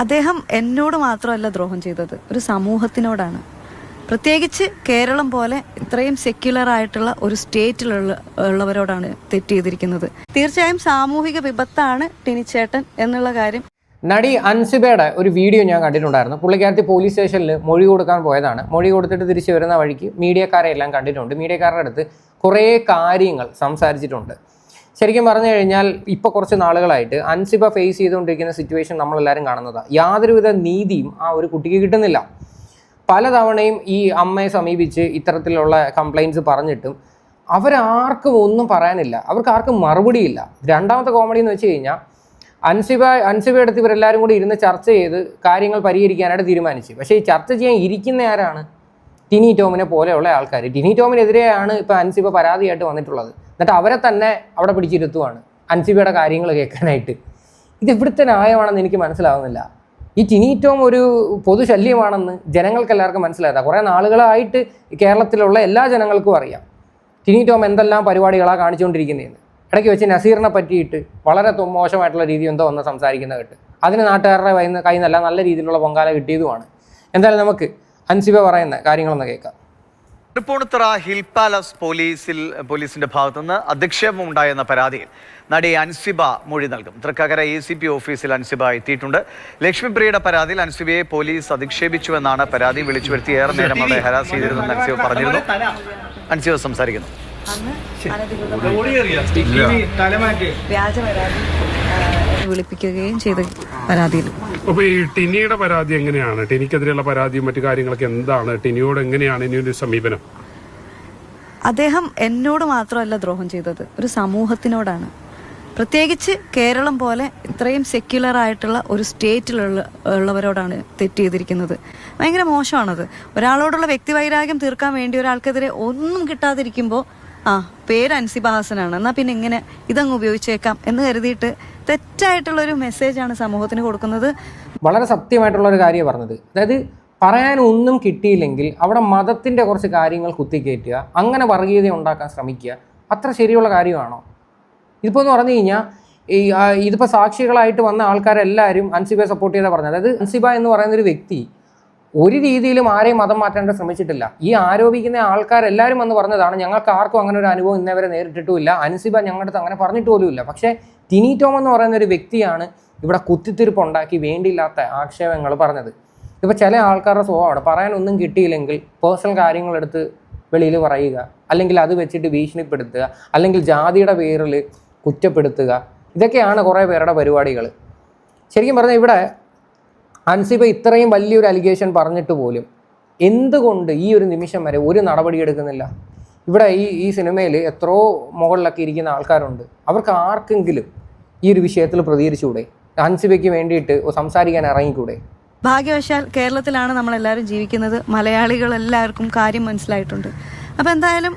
അദ്ദേഹം എന്നോട് മാത്രമല്ല ദ്രോഹം ചെയ്തത്, ഒരു സമൂഹത്തിനോടാണ്. പ്രത്യേകിച്ച് കേരളം പോലെ ഇത്രയും സെക്യുലർ ആയിട്ടുള്ള ഒരു സ്റ്റേറ്റിലുള്ളവരോടാണ് തെറ്റ് ചെയ്തിരിക്കുന്നത്. തീർച്ചയായും സാമൂഹിക വിപത്താണ് ടിനിച്ചേട്ടൻ എന്നുള്ള കാര്യം. നടി അൻസിബയുടെ ഒരു വീഡിയോ ഞാൻ കണ്ടിട്ടുണ്ടായിരുന്നു. പുള്ളിക്കാരത്തി പോലീസ് സ്റ്റേഷനിൽ മൊഴി കൊടുക്കാൻ പോയതാണ്. മൊഴി കൊടുത്തിട്ട് തിരിച്ചു വരുന്ന വഴിക്ക് മീഡിയക്കാരെ എല്ലാം കണ്ടിട്ടുണ്ട്. മീഡിയക്കാരുടെ അടുത്ത് കുറേ കാര്യങ്ങൾ സംസാരിച്ചിട്ടുണ്ട്. ശരിക്കും പറഞ്ഞു കഴിഞ്ഞാൽ ഇപ്പോൾ കുറച്ച് നാളുകളായിട്ട് അൻസിബ ഫേസ് ചെയ്തുകൊണ്ടിരിക്കുന്ന സിറ്റുവേഷൻ നമ്മളെല്ലാവരും കാണുന്നതാണ്. യാതൊരുവിധ നീതിയും ആ ഒരു കുട്ടിക്ക് കിട്ടുന്നില്ല. പലതവണയും ഈ അമ്മയെ സമീപിച്ച് ഇത്തരത്തിലുള്ള കംപ്ലയിൻറ്റ്സ് പറഞ്ഞിട്ടും അവരാർക്കും ഒന്നും പറയാനില്ല, അവർക്ക് ആർക്കും മറുപടിയില്ല. രണ്ടാമത്തെ കോമഡി എന്ന് വെച്ച് കഴിഞ്ഞാൽ അൻസിബയുടെ അടുത്ത് ഇവരെല്ലാവരും കൂടി ഇരുന്ന് ചർച്ച ചെയ്ത് കാര്യങ്ങൾ പരിഹരിക്കാനായിട്ട് തീരുമാനിച്ചു. പക്ഷേ ഈ ചർച്ച ചെയ്യാൻ ഇരിക്കുന്ന ആരാണ്? ടിനി ടോമിനെ പോലെയുള്ള ആൾക്കാർ. ടിനി ടോമിനെതിരെയാണ് ഇപ്പോൾ അൻസിബ പരാതിയായിട്ട് വന്നിട്ടുള്ളത്. എന്നിട്ട് അവരെ തന്നെ അവിടെ പിടിച്ചിരുത്തുവാണ് അൻസിബയുടെ കാര്യങ്ങൾ കേൾക്കാനായിട്ട്. ഇത് ഇവിടുത്തെ ന്യായമാണെന്ന് എനിക്ക് മനസ്സിലാവുന്നില്ല. ഈ ടിനി ടോം ഒരു പൊതുശല്യമാണെന്ന് ജനങ്ങൾക്ക് എല്ലാവർക്കും മനസ്സിലായതാണ്. കുറേ നാളുകളായിട്ട് കേരളത്തിലുള്ള എല്ലാ ജനങ്ങൾക്കും അറിയാം ടിനി ടോം എന്തെല്ലാം പരിപാടികളാണ് കാണിച്ചുകൊണ്ടിരിക്കുന്നതെന്ന്. ഇടയ്ക്ക് വെച്ച് നസീറിനെ പറ്റിയിട്ട് വളരെ മോശമായിട്ടുള്ള രീതി എന്തോ ഒന്ന് സംസാരിക്കുന്ന കേട്ട് അതിന് നാട്ടുകാരുടെ കയ്യിൽ നിന്നല്ല നല്ല രീതിയിലുള്ള പൊങ്കാല കിട്ടിയതുമാണ്. എന്തായാലും നമുക്ക് അൻസിബ പറയുന്ന കാര്യങ്ങളൊന്ന് കേൾക്കാം. തൃപ്പൂണിത്തുറ ഹിൽ പാലസ് പോലീസിന്റെ ഭാഗത്തുനിന്ന് അധിക്ഷേപം ഉണ്ടായെന്ന പരാതിയിൽ നടി അൻസിബ മൊഴി നൽകും. തൃക്കാക്കര ACP ഓഫീസിൽ അൻസിബ എത്തിയിട്ടുണ്ട്. ലക്ഷ്മിപ്രിയയുടെ പരാതിയിൽ അൻസിബയെ പോലീസ് അധിക്ഷേപിച്ചുവെന്നാണ് പരാതി. വിളിച്ചു വരുത്തി ഏറെ നേരം അവളെ ഹരാസ് ചെയ്തിരുന്നെന്ന് അൻസിബ പറഞ്ഞിരുന്നു. അൻസിബ സംസാരിക്കുന്നു. വ്യാജ പരാതി വിളിപ്പിക്കുകയും ചെയ്ത പരാതിയിൽ അപ്പൊ ഈ ടിനിയുടെ പരാതി എങ്ങനെയാണ്? ടിനിക്കെതിരെയുള്ള പരാതിയും മറ്റു കാര്യങ്ങളൊക്കെ എന്താണ്? ടിനിയോട് എങ്ങനെയാണ് ഇനിയൊരു സമീപനം? അദ്ദേഹം എന്നോട് മാത്രമല്ല ദ്രോഹം ചെയ്തത്, ഒരു സമൂഹത്തിനോടാണ്. പ്രത്യേകിച്ച് കേരളം പോലെ ഇത്രയും സെക്യുലർ ആയിട്ടുള്ള ഒരു സ്റ്റേറ്റിലുള്ളവരോടാണ് തെറ്റ് ചെയ്തിരിക്കുന്നത്. ഭയങ്കര മോശമാണത്. ഒരാളോടുള്ള വ്യക്തിവൈരാഗ്യം തീർക്കാൻ വേണ്ടി ഒരാൾക്കെതിരെ ഒന്നും കിട്ടാതിരിക്കുമ്പോൾ പേര് അൻസിബ ഹസനാണ്, എന്നാൽ പിന്നെ ഇങ്ങനെ ഇതങ്ങ് ഉപയോഗിച്ചേക്കാം എന്ന് കരുതിയിട്ട് തെറ്റായിട്ടുള്ളൊരു മെസ്സേജാണ് സമൂഹത്തിന് കൊടുക്കുന്നത്. വളരെ സത്യമായിട്ടുള്ളൊരു കാര്യമാണ് പറഞ്ഞത്. അതായത് പറയാൻ ഒന്നും കിട്ടിയില്ലെങ്കിൽ അവിടെ മതത്തിൻ്റെ കുറച്ച് കാര്യങ്ങൾ കുത്തിക്കയറ്റുക, അങ്ങനെ വർഗീയത ഉണ്ടാക്കാൻ ശ്രമിക്കുക, അത്ര ശരിയുള്ള കാര്യമാണോ? ഇതിപ്പോൾ എന്ന് പറഞ്ഞു കഴിഞ്ഞാൽ ഇതിപ്പോൾ സാക്ഷികളായിട്ട് വന്ന ആൾക്കാരെല്ലാവരും അൻസിബയെ സപ്പോർട്ട് ചെയ്താൽ പറഞ്ഞത്. അതായത് അൻസിബ എന്ന് പറയുന്നൊരു വ്യക്തി ഒരു രീതിയിലും ആരെയും മതം മാറ്റാൻ ശ്രമിച്ചിട്ടില്ല. ഈ ആരോപിക്കുന്ന ആൾക്കാരെല്ലാവരും വന്ന് പറഞ്ഞതാണ് ഞങ്ങൾക്ക് ആർക്കും അങ്ങനെ ഒരു അനുഭവം ഇന്നേവരെ നേരിട്ടിട്ടുമില്ല, അൻസിബ ഞങ്ങളുടെ അടുത്ത് അങ്ങനെ പറഞ്ഞിട്ട് പോലുമില്ല. പക്ഷേ ടിനി ടോം എന്ന് പറയുന്ന ഒരു വ്യക്തിയാണ് ഇവിടെ കുത്തിത്തിരിപ്പുണ്ടാക്കി വേണ്ടിയില്ലാത്ത ആക്ഷേപങ്ങൾ പറഞ്ഞത്. ഇപ്പോൾ ചില ആൾക്കാരുടെ സ്വഭാവമാണ് പറയാനൊന്നും കിട്ടിയില്ലെങ്കിൽ പേഴ്സണൽ കാര്യങ്ങളെടുത്ത് വെളിയിൽ പറയുക, അല്ലെങ്കിൽ അത് വെച്ചിട്ട് ഭീഷണിപ്പെടുത്തുക, അല്ലെങ്കിൽ ജാതിയുടെ പേരിൽ കുറ്റപ്പെടുത്തുക. ഇതൊക്കെയാണ് കുറേ പേരുടെ പരിപാടികൾ. ശരിക്കും പറഞ്ഞാൽ ഇവിടെ അൻസിബ ഇത്രയും വലിയൊരു അലിഗേഷൻ പറഞ്ഞിട്ട് പോലും എന്തുകൊണ്ട് ഈ ഒരു നിമിഷം വരെ ഒരു നടപടി എടുക്കുന്നില്ല? ഇവിടെ ഈ സിനിമയിൽ എത്രയോ മുകളിലൊക്കെ ഇരിക്കുന്ന ആൾക്കാരുണ്ട്. അവർക്ക് ആർക്കെങ്കിലും ഈ ഒരു വിഷയത്തിൽ പ്രതികരിച്ചുകൂടെ? അൻസിബയ്ക്ക് വേണ്ടിയിട്ട് സംസാരിക്കാൻ ഇറങ്ങിക്കൂടെ? ഭാഗ്യവശാൽ കേരളത്തിലാണ് നമ്മളെല്ലാവരും ജീവിക്കുന്നത്. മലയാളികളെല്ലാവർക്കും കാര്യം മനസ്സിലായിട്ടുണ്ട്. അപ്പോൾ എന്തായാലും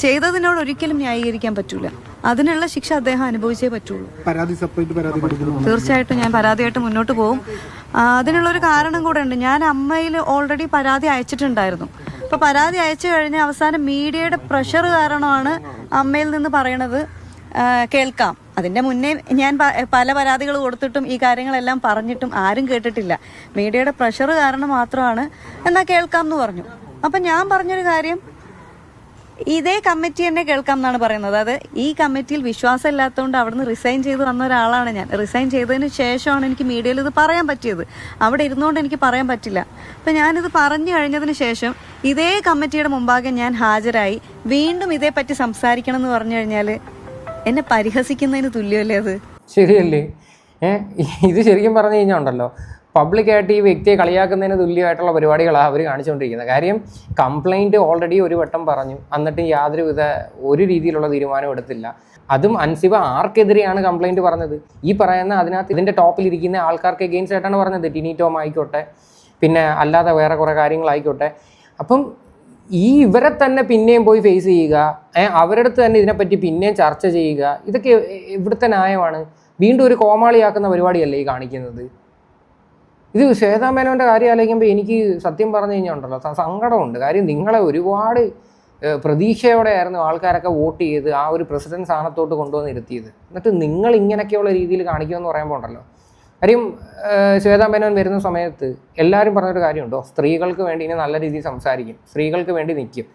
ചെയ്തതിനോട് ഒരിക്കലും ന്യായീകരിക്കാൻ പറ്റൂല. അതിനുള്ള ശിക്ഷ അദ്ദേഹം അനുഭവിച്ചേ പറ്റുള്ളൂ. തീർച്ചയായിട്ടും ഞാൻ പരാതിയായിട്ട് മുന്നോട്ട് പോകും. അതിനുള്ളൊരു കാരണം കൂടെ ഉണ്ട്. ഞാൻ അമ്മയിൽ ഓൾറെഡി പരാതി അയച്ചിട്ടുണ്ടായിരുന്നു. അപ്പോൾ പരാതി അയച്ചു കഴിഞ്ഞ അവസാനം മീഡിയയുടെ പ്രഷർ കാരണമാണ് അമ്മയിൽ നിന്ന് പറയണത് കേൾക്കാം. അതിൻ്റെ മുന്നേ ഞാൻ പല പരാതികൾ കൊടുത്തിട്ടും ഈ കാര്യങ്ങളെല്ലാം പറഞ്ഞിട്ടും ആരും കേട്ടിട്ടില്ല. മീഡിയയുടെ പ്രഷർ കാരണം മാത്രമാണ് എന്നാൽ കേൾക്കാം എന്ന് പറഞ്ഞു. അപ്പം ഞാൻ പറഞ്ഞൊരു കാര്യം ഇതേ കമ്മിറ്റി തന്നെ കേൾക്കാം എന്നാണ് പറയുന്നത്. അതായത് ഈ കമ്മിറ്റിയിൽ വിശ്വാസം ഇല്ലാത്തതുകൊണ്ട് അവിടുന്ന് റിസൈൻ ചെയ്ത് വന്ന ഒരാളാണ് ഞാൻ. റിസൈൻ ചെയ്തതിന് ശേഷമാണ് എനിക്ക് മീഡിയയിൽ ഇത് പറയാൻ പറ്റിയത്. അവിടെ ഇരുന്നുകൊണ്ട് എനിക്ക് പറയാൻ പറ്റില്ല. അപ്പം ഞാനിത് പറഞ്ഞു കഴിഞ്ഞതിന് ശേഷം ഇതേ കമ്മിറ്റിയുടെ മുമ്പാകെ ഞാൻ ഹാജരായി വീണ്ടും ഇതേപ്പറ്റി സംസാരിക്കണം എന്ന് പറഞ്ഞു കഴിഞ്ഞാൽ എന്നെ പരിഹസിക്കുന്നതിന് തുല്യമല്ലേ അത്? ശരിയല്ലേ? ഇത് ശരിക്കും പറഞ്ഞു കഴിഞ്ഞാൽ ഉണ്ടല്ലോ, പബ്ലിക്കായിട്ട് ഈ വ്യക്തിയെ കളിയാക്കുന്നതിന് തുല്യമായിട്ടുള്ള പരിപാടികളാണ് അവർ കാണിച്ചുകൊണ്ടിരിക്കുന്നത്. കാര്യം കംപ്ലൈൻറ്റ് ഓൾറെഡി ഒരു വട്ടം പറഞ്ഞു, എന്നിട്ട് ഒരു രീതിയിലുള്ള തീരുമാനം എടുത്തില്ല. അതും അൻസിബ ആർക്കെതിരെയാണ് കംപ്ലൈൻറ്റ് പറഞ്ഞത്? ഈ പറയുന്ന അതിനകത്ത് ഇതിൻ്റെ ടോപ്പിലിരിക്കുന്ന ആൾക്കാർക്ക് എഗെയിൻസ്റ്റ് ആയിട്ടാണ് പറഞ്ഞത്. ടിനി ടോം ആയിക്കോട്ടെ, പിന്നെ അല്ലാതെ വേറെ കുറേ കാര്യങ്ങളായിക്കോട്ടെ. അപ്പം ഇവരെ തന്നെ പിന്നെയും പോയി ഫേസ് ചെയ്യുക, അവരുടെ അടുത്ത് തന്നെ ഇതിനെപ്പറ്റി പിന്നെയും ചർച്ച ചെയ്യുക, ഇതൊക്കെ ഇവിടുത്തെ ന്യായമാണ്? വീണ്ടും ഒരു കോമാളിയാക്കുന്ന പരിപാടിയല്ലേ ഈ കാണിക്കുന്നത്? ഇത് ശ്വേതാ മേനോൻ്റെ കാര്യം ആലോചിക്കുമ്പോൾ എനിക്ക് സത്യം പറഞ്ഞു കഴിഞ്ഞാൽ ഉണ്ടല്ലോ സങ്കടമുണ്ട്. കാര്യം നിങ്ങളെ ഒരുപാട് പ്രതീക്ഷയോടെയായിരുന്നു ആൾക്കാരൊക്കെ വോട്ട് ചെയ്ത് ആ ഒരു പ്രസിഡന്റ് സ്ഥാനത്തോട്ട് കൊണ്ടുവന്ന് ഇരുത്തിയത്. എന്നിട്ട് നിങ്ങൾ ഇങ്ങനെയൊക്കെയുള്ള രീതിയിൽ കാണിക്കുമെന്ന് പറയുമ്പോൾ ഉണ്ടല്ലോ കാര്യം ശ്വേതാ മേനോൻ വരുന്ന സമയത്ത് എല്ലാവരും പറഞ്ഞൊരു കാര്യമുണ്ടോ, സ്ത്രീകൾക്ക് വേണ്ടി ഇനി നല്ല രീതിയിൽ സംസാരിക്കും, സ്ത്രീകൾക്ക് വേണ്ടി നിൽക്കും,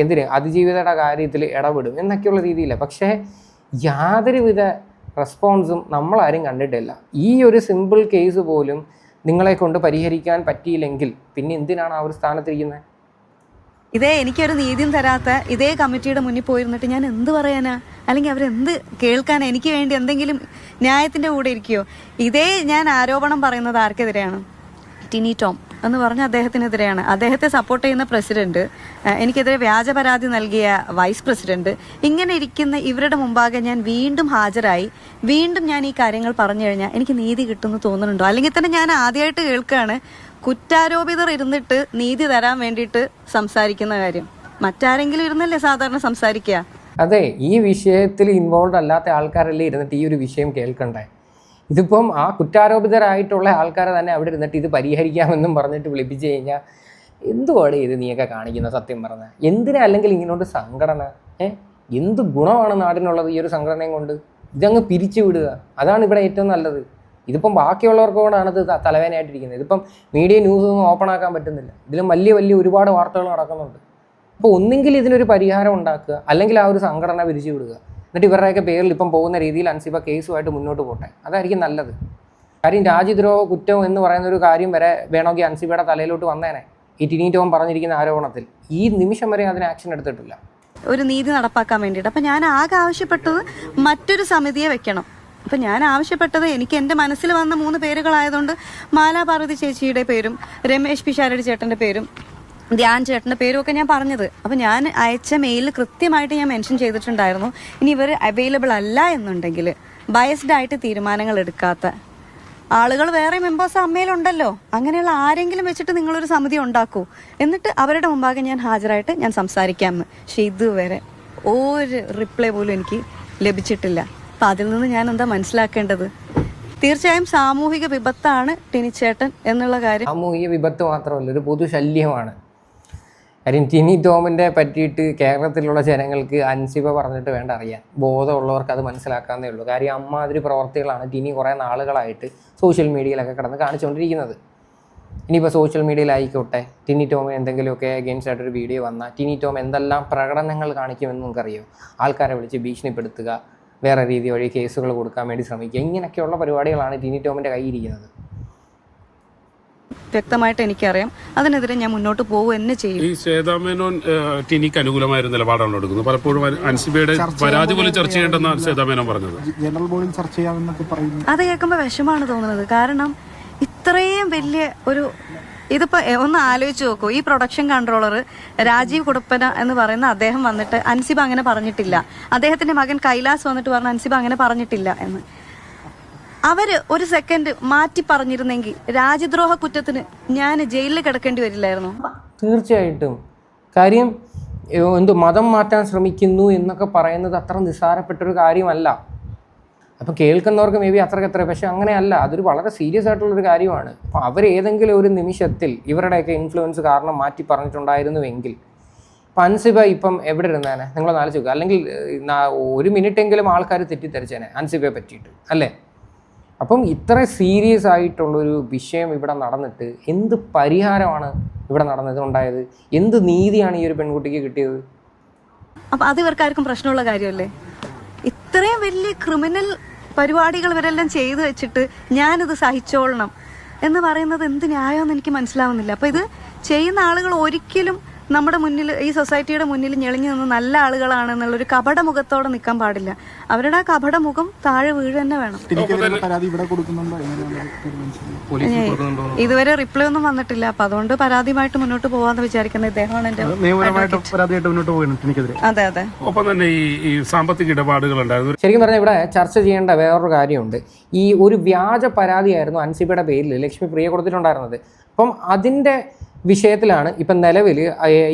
എന്തിന് അതിജീവിതയുടെ കാര്യത്തിൽ ഇടപെടും എന്നൊക്കെയുള്ള രീതിയില്ല. പക്ഷേ യാതൊരുവിധ റെസ്പോൺസും നമ്മളാരും കണ്ടിട്ടില്ല. ഈ ഒരു സിമ്പിൾ കേസ് പോലും നിങ്ങളെ കൊണ്ട് പരിഹരിക്കാൻ പറ്റിയില്ലെങ്കിൽ പിന്നെ എന്തിനാണ് ആ ഒരു സ്ഥാനത്തിരിക്കുന്നത്? എനിക്കൊരു നീതിയും തരാത്ത ഇതേ കമ്മിറ്റിയുടെ മുന്നിൽ പോയിരുന്നിട്ട് ഞാൻ എന്ത് പറയാനാ? അല്ലെങ്കിൽ അവരെന്ത് കേൾക്കാനാ? എനിക്ക് വേണ്ടി എന്തെങ്കിലും ന്യായത്തിൻ്റെ കൂടെ ഇരിക്കുമോ? ഞാൻ ആരോപണം പറയുന്നത് ആർക്കെതിരെയാണ്? ടിനി ടോം എന്ന് പറഞ്ഞ അദ്ദേഹത്തിനെതിരെയാണ്. അദ്ദേഹത്തെ സപ്പോർട്ട് ചെയ്യുന്ന പ്രസിഡന്റ്, എനിക്കെതിരെ വ്യാജ പരാതി നൽകിയ വൈസ് പ്രസിഡന്റ്, ഇങ്ങനെ ഇരിക്കുന്ന ഇവരുടെ മുമ്പാകെ ഞാൻ വീണ്ടും ഹാജരായി വീണ്ടും ഞാൻ ഈ കാര്യങ്ങൾ പറഞ്ഞു കഴിഞ്ഞാൽ എനിക്ക് നീതി കിട്ടുമെന്ന് തോന്നുന്നുണ്ടോ? അല്ലെങ്കിൽ തന്നെ ഞാൻ ആദ്യമായിട്ട് കേൾക്കുകയാണ് കുറ്റാരോപിതർ ഇരുന്നിട്ട് നീതി തരാൻ വേണ്ടിയിട്ട് സംസാരിക്കുന്ന കാര്യം. മറ്റാരെങ്കിലും ഇരുന്നല്ലേ സാധാരണ സംസാരിക്കുക? അതെ, ഈ വിഷയത്തിൽ ഇൻവോൾവ് അല്ലാത്ത ആൾക്കാരല്ലേ ഇരുന്നിട്ട് ഈ ഒരു വിഷയം കേൾക്കണ്ടേ? ഇതിപ്പം ആ കുറ്റാരോപിതരായിട്ടുള്ള ആൾക്കാരെ തന്നെ അവിടെ ഇരുന്നിട്ട് ഇത് പരിഹരിക്കാമെന്നും പറഞ്ഞിട്ട് വിളിപ്പിച്ചു കഴിഞ്ഞാൽ എന്തുവാണ് ഇത് നീയൊക്കെ കാണിക്കുന്ന? സത്യം പറഞ്ഞാൽ എന്തിനാ അല്ലെങ്കിൽ ഇങ്ങനോട്ട് സംഘടന? എന്ത് ഗുണമാണ് നാടിനുള്ളത് ഈ ഒരു സംഘടനയും കൊണ്ട്? ഇതങ്ങ് പിരിച്ചു വിടുക, അതാണ് ഇവിടെ ഏറ്റവും നല്ലത്. ഇതിപ്പം ബാക്കിയുള്ളവർക്കൊണ്ടാണ് ഇത് തലവേദനയായിട്ടിരിക്കുന്നത്. ഇതിപ്പം മീഡിയ ന്യൂസ് ഒന്നും ഓപ്പൺ ആക്കാൻ പറ്റുന്നില്ല. ഇതിലും വലിയ വലിയ ഒരുപാട് വാർത്തകൾ നടക്കുന്നുണ്ട്. അപ്പോൾ ഒന്നെങ്കിൽ ഇതിനൊരു പരിഹാരം ഉണ്ടാക്കുക, അല്ലെങ്കിൽ ആ ഒരു സംഘടന പിരിച്ചു വിടുക. എന്നിട്ട് ഇവരുടെയൊക്കെ പേരിൽ ഇപ്പം പോകുന്ന രീതിയിൽ അൻസിബ കേസുമായിട്ട് മുന്നോട്ട് പോട്ടെ, അതായിരിക്കും നല്ലത്. കാര്യം രാജ്യദ്രോഹ കുറ്റം എന്ന് പറയുന്ന ഒരു കാര്യം വരെ വേണമെങ്കിൽ അൻസിബയുടെ തലയിലോട്ട് വന്നേനെ ഈ ടിനി ടോം പറഞ്ഞിരിക്കുന്ന ആരോപണത്തിൽ. ഈ നിമിഷം വരെ അതിന് ആക്ഷൻ എടുത്തിട്ടില്ല, ഒരു നീതി നടപ്പാക്കാൻ വേണ്ടിയിട്ട്. അപ്പം ഞാൻ ആകെ ആവശ്യപ്പെട്ടത് മറ്റൊരു സമിതിയെ വെക്കണം. അപ്പം ഞാൻ ആവശ്യപ്പെട്ടത് എനിക്ക് എൻ്റെ മനസ്സിൽ വന്ന 3 പേരുകളായതുകൊണ്ട് മാലാ പാർവതി ചേച്ചിയുടെ പേരും രമേശ് പിഷാരടി ചേട്ടൻ്റെ പേരും ധ്യാൻ ചേട്ടൻ്റെ പേരും ഒക്കെ ഞാൻ പറഞ്ഞത്. അപ്പം ഞാൻ അയച്ച മെയിലിൽ കൃത്യമായിട്ട് ഞാൻ മെൻഷൻ ചെയ്തിട്ടുണ്ടായിരുന്നു, ഇനി ഇവർ അവൈലബിൾ അല്ല എന്നുണ്ടെങ്കിൽ ബയസ്ഡ് ആയിട്ട് തീരുമാനങ്ങൾ എടുക്കാത്ത ആളുകൾ വേറെ മെമ്പേഴ്സ് അമ്മയിലുണ്ടല്ലോ, അങ്ങനെയുള്ള ആരെങ്കിലും വെച്ചിട്ട് നിങ്ങളൊരു സമിതി ഉണ്ടാക്കൂ, എന്നിട്ട് അവരുടെ മുമ്പാകെ ഞാൻ ഹാജരായിട്ട് ഞാൻ സംസാരിക്കാമെന്ന്. പക്ഷെ ഇതുവരെ ഒരു റിപ്ലൈ പോലും എനിക്ക് ലഭിച്ചിട്ടില്ല. അപ്പം അതിൽ നിന്ന് ഞാൻ എന്താ മനസ്സിലാക്കേണ്ടത്? തീർച്ചയായും സാമൂഹിക വിപത്താണ് ടിനിച്ചേട്ടൻ എന്നുള്ള കാര്യം. സാമൂഹിക വിപത്ത് മാത്രമല്ല, ഒരു പൊതുശല്യമാണ്. കാര്യം ടിനി ടോമിൻ്റെ പറ്റിയിട്ട് കേരളത്തിലുള്ള ജനങ്ങൾക്ക് അൻസിബ പറഞ്ഞിട്ട് വേണ്ട അറിയാൻ, ബോധമുള്ളവർക്ക് അത് മനസ്സിലാക്കാവുന്നേ ഉള്ളൂ. കാര്യം അമ്മാതിരി പ്രവർത്തികളാണ് ടിനി കുറേ നാളുകളായിട്ട് സോഷ്യൽ മീഡിയയിലൊക്കെ കിടന്ന് കാണിച്ചുകൊണ്ടിരിക്കുന്നത്. ഇനിയിപ്പോൾ സോഷ്യൽ മീഡിയയിലായിക്കോട്ടെ, ടിനി ടോമിന് എന്തെങ്കിലുമൊക്കെ അഗെയിൻസ്റ്റ് ആയിട്ടൊരു വീഡിയോ വന്നാൽ ടിനി ടോം എന്തെല്ലാം പ്രകടനങ്ങൾ കാണിക്കുമെന്ന് നമുക്കറിയാം. ആൾക്കാരെ വിളിച്ച് ഭീഷണിപ്പെടുത്തുക, വേറെ രീതി വഴി കേസുകൾ കൊടുക്കാൻ വേണ്ടി ശ്രമിക്കുക, ഇങ്ങനെയൊക്കെയുള്ള പരിപാടികളാണ് ടിനി ടോമിൻ്റെ കയ്യിരിക്കുന്നത്. വ്യക്തമായിട്ട് എനിക്കറിയാം, അതിനെതിരെ ഞാൻ മുന്നോട്ട് പോകുക തന്നെ ചെയ്യും. ഈ ശ്വേതാ മേനോൻ ടിനിക്ക് അനുകൂലമായ നിലപാടാണ് എടുക്കുന്നത്. പലപ്പോഴും അൻസിബയുടെ പരാതി പോലും ചർച്ച ചെയ്യേണ്ടെന്നാണ് ശ്വേതാ മേനോൻ പറഞ്ഞത്. ജനറൽ ബോഡിയിൽ ചർച്ച ചെയ്യാമെന്നൊക്കെ പറയുന്നു. അത് കേൾക്കുമ്പോൾ വിഷമാണ് തോന്നുന്നത്. കാരണം ഇത്രയും വലിയ ഒരു ഇതിപ്പോൾ ഒന്ന് ആലോചിച്ച് നോക്കൂ, ഈ പ്രൊഡക്ഷൻ കൺട്രോളർ രാജീവ് കുടപ്പന എന്ന് പറയുന്ന അദ്ദേഹം വന്നിട്ട് അൻസിബ അങ്ങനെ പറഞ്ഞിട്ടില്ല, അദ്ദേഹത്തിൻ്റെ മകൻ കൈലാസ് വന്നിട്ട് പറഞ്ഞ അൻസിബ അങ്ങനെ പറഞ്ഞിട്ടില്ല എന്ന്. അവർ ഒരു സെക്കൻഡ് മാറ്റി പറഞ്ഞിരുന്നെങ്കിൽ രാജ്യദ്രോഹ കുറ്റത്തിന് ഞാൻ ജയിലിൽ കിടക്കേണ്ടി വരില്ലായിരുന്നു. തീർച്ചയായിട്ടും. കാര്യം മതം മാറ്റാൻ ശ്രമിക്കുന്നു എന്നൊക്കെ പറയുന്നത് അത്ര നിസ്സാരപ്പെട്ടൊരു കാര്യമല്ല. അപ്പം കേൾക്കുന്നവർക്ക് മേ ബി അത്രയ്ക്ക് പക്ഷെ അങ്ങനെയല്ല, അതൊരു വളരെ സീരിയസ് ആയിട്ടുള്ളൊരു കാര്യമാണ്. അപ്പോൾ അവർ ഏതെങ്കിലും ഒരു നിമിഷത്തിൽ ഇവരുടെയൊക്കെ ഇൻഫ്ലുവൻസ് കാരണം മാറ്റി പറഞ്ഞിട്ടുണ്ടായിരുന്നുവെങ്കിൽ ഇപ്പം അൻസിബ ഇപ്പം എവിടെ ഇരുന്നേനെ? നിങ്ങളൊന്ന് ആലോചിച്ച് നോക്കുക. അല്ലെങ്കിൽ 1 മിനിറ്റെങ്കിലും ആൾക്കാർ തെറ്റിദ്ധരിച്ചേനെ അൻസിബയെ പറ്റിയിട്ട്, അല്ലേ? അപ്പം ഇത്ര സീരിയസ് ആയിട്ടുള്ളൊരു വിഷയം ഇവിടെ നടന്നിട്ട് എന്ത് പരിഹാരമാണ് ഇവിടെ ഉണ്ടായത്? എന്ത് നീതിയാണ് ഈ ഒരു പെൺകുട്ടിക്ക് കിട്ടിയത്? അപ്പം അത് ഇവർക്കാർക്കും പ്രശ്നമുള്ള കാര്യമല്ലേ? ഇത്രയും വലിയ ക്രിമിനൽ പരിപാടികൾ ഇവരെല്ലാം ചെയ്തു വെച്ചിട്ട് ഞാനിത് സഹിച്ചോളണം എന്ന് പറയുന്നത് എന്ത് ന്യായമെന്ന് എനിക്ക് മനസ്സിലാവുന്നില്ല. അപ്പോൾ ഇത് ചെയ്യുന്ന ആളുകൾ ഒരിക്കലും നമ്മുടെ മുന്നിൽ, ഈ സൊസൈറ്റിയുടെ മുന്നിൽ ഞെളിഞ്ഞു നിന്ന് നല്ല ആളുകളാണെന്നുള്ളൊരു കപടമുഖത്തോടെ നിൽക്കാൻ പാടില്ല. അവരുടെ ആ കപടമുഖം താഴെ വീഴ് തന്നെ വേണം. ഇതുവരെ റിപ്ലൈ ഒന്നും വന്നിട്ടില്ല. അപ്പൊ അതുകൊണ്ട് പരാതിയുമായിട്ട് മുന്നോട്ട് പോകാന്ന് വിചാരിക്കുന്ന ഇദ്ദേഹമാണ് എന്റെ. അതെ അതെ. ഒപ്പം തന്നെ ഈ സാമ്പത്തിക ഇടപാടുകൾ ഉണ്ടായിരുന്നു. ശരിക്കും പറഞ്ഞാൽ ഇവിടെ ചർച്ച ചെയ്യേണ്ട വേറൊരു കാര്യമുണ്ട്. ഈ ഒരു വ്യാജ പരാതിയായിരുന്നു അൻസിബയുടെ പേരിൽ ലക്ഷ്മി പ്രിയ കൊടുത്തിട്ടുണ്ടായിരുന്നത്. അപ്പം അതിൻ്റെ വിഷയത്തിലാണ് ഇപ്പം നിലവിൽ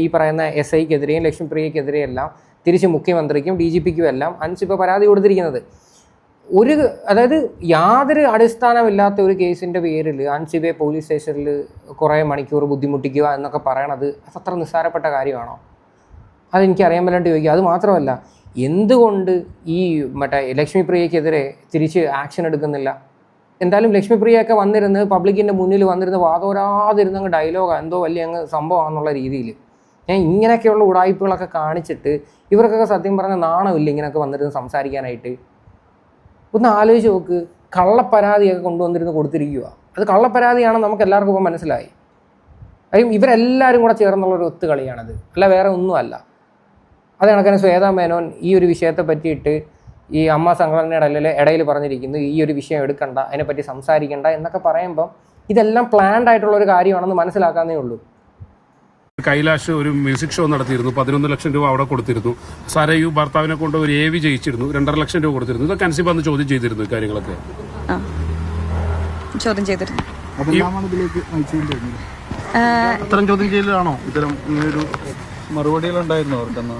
ഈ പറയുന്ന SIക്കെതിരെയും ലക്ഷ്മിപ്രിയക്കെതിരെയും എല്ലാം തിരിച്ച് മുഖ്യമന്ത്രിക്കും DGPക്കും എല്ലാം അൻസിബ പരാതി കൊടുത്തിരിക്കുന്നത്. അതായത് യാതൊരു അടിസ്ഥാനമില്ലാത്ത ഒരു കേസിൻ്റെ പേരിൽ അൻസിബയെ പോലീസ് സ്റ്റേഷനിൽ കുറേ മണിക്കൂർ ബുദ്ധിമുട്ടിക്കുക എന്നൊക്കെ പറയണത് അതത്ര നിസ്സാരപ്പെട്ട കാര്യമാണോ? അതെനിക്കറിയാൻ പറ്റാണ്ട് ചോദിക്കുക. അത് മാത്രമല്ല, എന്തുകൊണ്ട് ഈ ലക്ഷ്മിപ്രിയക്കെതിരെ തിരിച്ച് ആക്ഷൻ എടുക്കുന്നില്ല? എന്തായാലും ലക്ഷ്മിപ്രിയൊക്കെ വന്നിരുന്ന് പബ്ലിക്കിൻ്റെ മുന്നിൽ വന്നിരുന്ന് വാതോരാതിരുന്ന് അങ്ങ് ഡയലോഗാണ് എന്തോ വലിയ അങ്ങ് സംഭവമാണെന്നുള്ള രീതിയിൽ ഇങ്ങനെയൊക്കെയുള്ള ഉടായ്പകളൊക്കെ കാണിച്ചിട്ട് ഇവർക്കൊക്കെ സത്യം പറഞ്ഞാൽ നാണമില്ല ഇങ്ങനെയൊക്കെ വന്നിരുന്ന് സംസാരിക്കാനായിട്ട്. ഒന്ന് ആലോചിച്ച് നോക്ക്, കള്ളപ്പരാതിയൊക്കെ കൊണ്ടുവന്നിരുന്ന് കൊടുത്തിരിക്കുക. അത് കള്ളപ്പരാതിയാണെന്ന് നമുക്ക് എല്ലാവർക്കും ഇപ്പം മനസ്സിലായി. കാര്യം ഇവരെല്ലാവരും കൂടെ ചേർന്നുള്ളൊരു ഒത്തുകളിയാണത്, അല്ല വേറെ ഒന്നുമല്ല. അത് കണക്കിന് ശ്വേതാ മേനോൻ ഈ ഒരു വിഷയത്തെ പറ്റിയിട്ട് ഈ അമ്മ സംഘടനയുടെ ഇടയിൽ പറഞ്ഞിരിക്കുന്നു ഈ ഒരു വിഷയം എടുക്കണ്ട, അതിനെപ്പറ്റി സംസാരിക്കണ്ട എന്നൊക്കെ പറയുമ്പം ഇതെല്ലാം പ്ലാൻഡ് ആയിട്ടുള്ള ഒരു കാര്യമാണെന്ന് മനസ്സിലാക്കാന്നേ ഉള്ളൂ. കൈലാഷ് ഒരു മ്യൂസിക് ഷോ നടത്തിയിരുന്നു, 11 ലക്ഷം രൂപ അവിടെ കൊടുത്തിരുന്നു. സരയു ഭർത്താവിനെ കൊണ്ട് ഒരു AV ജയിച്ചിരുന്നു, 2.5 ലക്ഷം രൂപ കൊടുത്തിരുന്നു. ഇതൊക്കെ അൻസിബ അന്ന് ചോദ്യം ചെയ്തിരുന്നു കാര്യങ്ങളൊക്കെ ചോദ്യം ചെയ്തിരുന്നു. അതെല്ലാമാണ് ഇതിലേക്ക് നയിച്ചതെന്ന് തോന്നുന്നു. അത്തരം ചോദ്യം ചെയ്യലാണോ ഇത്തരം ഇങ്ങനൊരു മറുപടികളുണ്ടായിരുന്നു അവർക്കെന്നാ?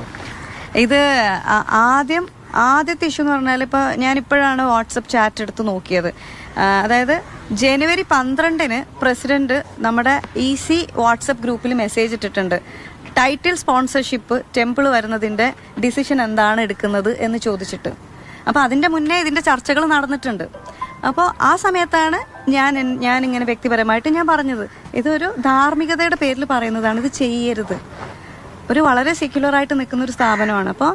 ഇത് ആദ്യത്തെ ഇഷ്യൂ എന്ന് പറഞ്ഞാൽ ഇപ്പോൾ ഞാനിപ്പോഴാണ് വാട്സപ്പ് ചാറ്റ് എടുത്ത് നോക്കിയത്. അതായത് ജനുവരി 12-ന് പ്രസിഡന്റ് നമ്മുടെ EC വാട്സപ്പ് ഗ്രൂപ്പിൽ മെസ്സേജ് ഇട്ടിട്ടുണ്ട്, ടൈറ്റിൽ സ്പോൺസർഷിപ്പ് ടെമ്പിൾ വരുന്നതിൻ്റെ ഡിസിഷൻ എന്താണ് എടുക്കുന്നത് എന്ന് ചോദിച്ചിട്ട്. അപ്പോൾ അതിൻ്റെ മുന്നേ ഇതിൻ്റെ ചർച്ചകൾ നടന്നിട്ടുണ്ട്. അപ്പോൾ ആ സമയത്താണ് ഞാനിങ്ങനെ വ്യക്തിപരമായിട്ട് ഞാൻ പറഞ്ഞത്, ഇതൊരു ധാർമ്മികതയുടെ പേരിൽ പറയുന്നതാണ്, ഇത് ചെയ്യരുത്. ഒരു വളരെ സെക്യുലറായിട്ട് നിൽക്കുന്ന ഒരു സ്ഥാപനമാണ്. അപ്പോൾ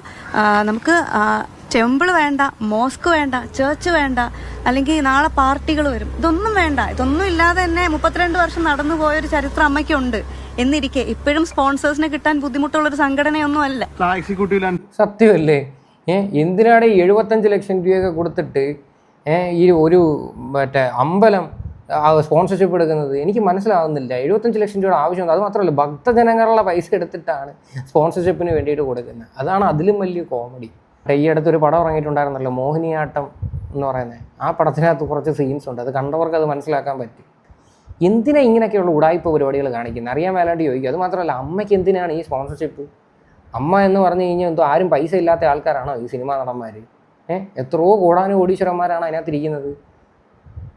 നമുക്ക് ടെമ്പിൾ വേണ്ട, മോസ്ക് വേണ്ട, ചേർച്ച് വേണ്ട, അല്ലെങ്കിൽ നാളെ പാർട്ടികൾ വരും, ഇതൊന്നും വേണ്ട. ഇതൊന്നും ഇല്ലാതെ തന്നെ 32 വർഷം നടന്നു പോയൊരു ചരിത്രം അമ്മയ്ക്കുണ്ട് എന്നിരിക്കെ ഇപ്പോഴും സ്പോൺസേഴ്സിനെ കിട്ടാൻ ബുദ്ധിമുട്ടുള്ളൊരു സംഘടനയൊന്നും അല്ല. സത്യമല്ലേ? എന്തിനാണ് 75 ലക്ഷം രൂപയൊക്കെ കൊടുത്തിട്ട് ഈ ഒരു അമ്പലം സ്പോൺസർഷിപ്പ് എടുക്കുന്നത്? എനിക്ക് മനസ്സിലാവുന്നില്ല. 75 ലക്ഷം രൂപയുടെ ആവശ്യമുണ്ട്. അത് മാത്രമല്ല, ഭക്തജനങ്ങളുടെ പൈസ എടുത്തിട്ടാണ് സ്പോൺസർഷിപ്പിന് വേണ്ടിയിട്ട് കൊടുക്കുന്നത്. അതാണ് അതിലും വലിയ കോമഡി. ഈ അടുത്തൊരു പടം ഇറങ്ങിയിട്ടുണ്ടായിരുന്നല്ലോ, മോഹിനിയാട്ടം എന്ന് പറയുന്നത്. ആ പടത്തിനകത്ത് കുറച്ച് സീൻസ് ഉണ്ട്, അത് കണ്ടവർക്ക് അത് മനസ്സിലാക്കാൻ പറ്റും. എന്തിനാ ഇങ്ങനെയൊക്കെയുള്ള ഉടായ്പ പരിപാടികൾ കാണിക്കുന്നത്? അറിയാൻ മേലാണ്ട് ചോദിക്കും. അത് മാത്രമല്ല, അമ്മയ്ക്ക് എന്തിനാണ് ഈ സ്പോൺസർഷിപ്പ്? അമ്മ എന്ന് പറഞ്ഞു കഴിഞ്ഞാൽ എന്തോ ആരും പൈസ ഇല്ലാത്ത ആൾക്കാരാണോ ഈ സിനിമാ നടന്മാർ? എത്രയോ കോടാനുകോടീശ്വരന്മാരാണ് അതിനകത്തിരിക്കുന്നത്.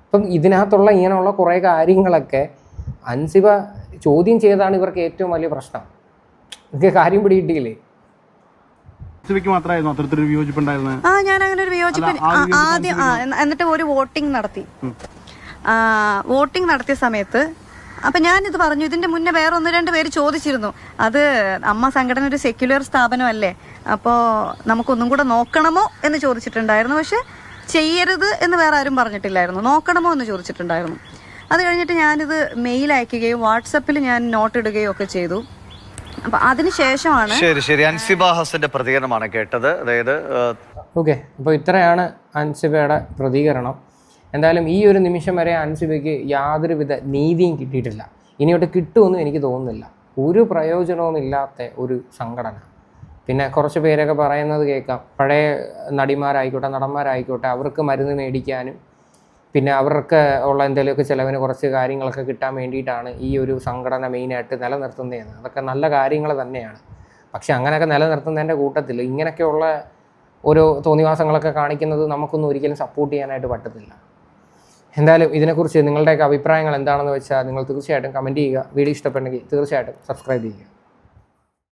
അപ്പം ഇതിനകത്തുള്ള ഇങ്ങനെയുള്ള കുറേ കാര്യങ്ങളൊക്കെ അൻസിബ ചോദ്യം ചെയ്തതാണ് ഇവർക്ക് ഏറ്റവും വലിയ പ്രശ്നം. എനിക്ക് കാര്യം പിടികിട്ടിയില്ലേ? മാത്രമായിരുന്നു അത്തരത്തിലൊരു വിയോജിപ്പുണ്ടായിരുന്നത്. ഞാൻ അങ്ങനെ ഒരു വിയോജിപ്പ് ആദ്യം എന്നിട്ട് ഒരു വോട്ടിംഗ് നടത്തിയ സമയത്ത് അപ്പം ഞാനിത് പറഞ്ഞു. ഇതിൻ്റെ മുന്നേ വേറെ 1-2 പേര് ചോദിച്ചിരുന്നു, അത് അമ്മ സംഘടന ഒരു സെക്യുലർ സ്ഥാപനമല്ലേ, അപ്പോൾ നമുക്കൊന്നും കൂടെ നോക്കണമോ എന്ന് ചോദിച്ചിട്ടുണ്ടായിരുന്നു. പക്ഷെ ചെയ്യരുത് എന്ന് വേറെ ആരും പറഞ്ഞിട്ടില്ലായിരുന്നു, നോക്കണമോ എന്ന് ചോദിച്ചിട്ടുണ്ടായിരുന്നു. അത് കഴിഞ്ഞിട്ട് ഞാനിത് മെയിൽ അയക്കുകയും വാട്സപ്പിൽ ഞാൻ നോട്ട് ഇടുകയും ഒക്കെ ചെയ്തു. അപ്പം അതിനുശേഷമാണ് ശരി അൻസിബ ഹസന്റെ പ്രതികരണമാണ് കേട്ടത്. അതായത് ഓക്കെ, അപ്പോൾ ഇത്രയാണ് അൻസിബയുടെ പ്രതികരണം. എന്തായാലും ഈ ഒരു നിമിഷം വരെ അൻസിബയ്ക്ക് യാതൊരുവിധ നീതിയും കിട്ടിയിട്ടില്ല. ഇനിയോട്ട് കിട്ടുമെന്നും എനിക്ക് തോന്നുന്നില്ല. ഒരു പ്രയോജനവുമില്ലാത്ത ഒരു സംഘടന. പിന്നെ കുറച്ച് പേരൊക്കെ പറയുന്നത് കേൾക്കാം, പഴയ നടിമാരായിക്കോട്ടെ നടന്മാരായിക്കോട്ടെ അവർക്ക് മരുന്ന് മേടിക്കാനും പിന്നെ അവർക്ക് ഉള്ള എന്തെങ്കിലുമൊക്കെ ചിലവിന് കുറച്ച് കാര്യങ്ങളൊക്കെ കിട്ടാൻ വേണ്ടിയിട്ടാണ് ഈ ഒരു സംഘടന മെയിനായിട്ട് നിലനിർത്തുന്നതെന്ന്. അതൊക്കെ നല്ല കാര്യങ്ങൾ തന്നെയാണ്. പക്ഷെ അങ്ങനെയൊക്കെ നിലനിർത്തുന്നതിൻ്റെ കൂട്ടത്തിൽ ഇങ്ങനെയൊക്കെയുള്ള ഓരോ തോന്നിവാസങ്ങളൊക്കെ കാണിക്കുന്നത് നമുക്കൊന്നും ഒരിക്കലും സപ്പോർട്ട് ചെയ്യാനായിട്ട് പറ്റത്തില്ല. എന്തായാലും ഇതിനെക്കുറിച്ച് നിങ്ങളുടെയൊക്കെ അഭിപ്രായങ്ങൾ എന്താണെന്ന് വെച്ചാൽ നിങ്ങൾ തീർച്ചയായിട്ടും കമൻറ്റ് ചെയ്യുക. വീഡിയോ ഇഷ്ടപ്പെട്ടെങ്കിൽ തീർച്ചയായിട്ടും സബ്സ്ക്രൈബ് ചെയ്യുക.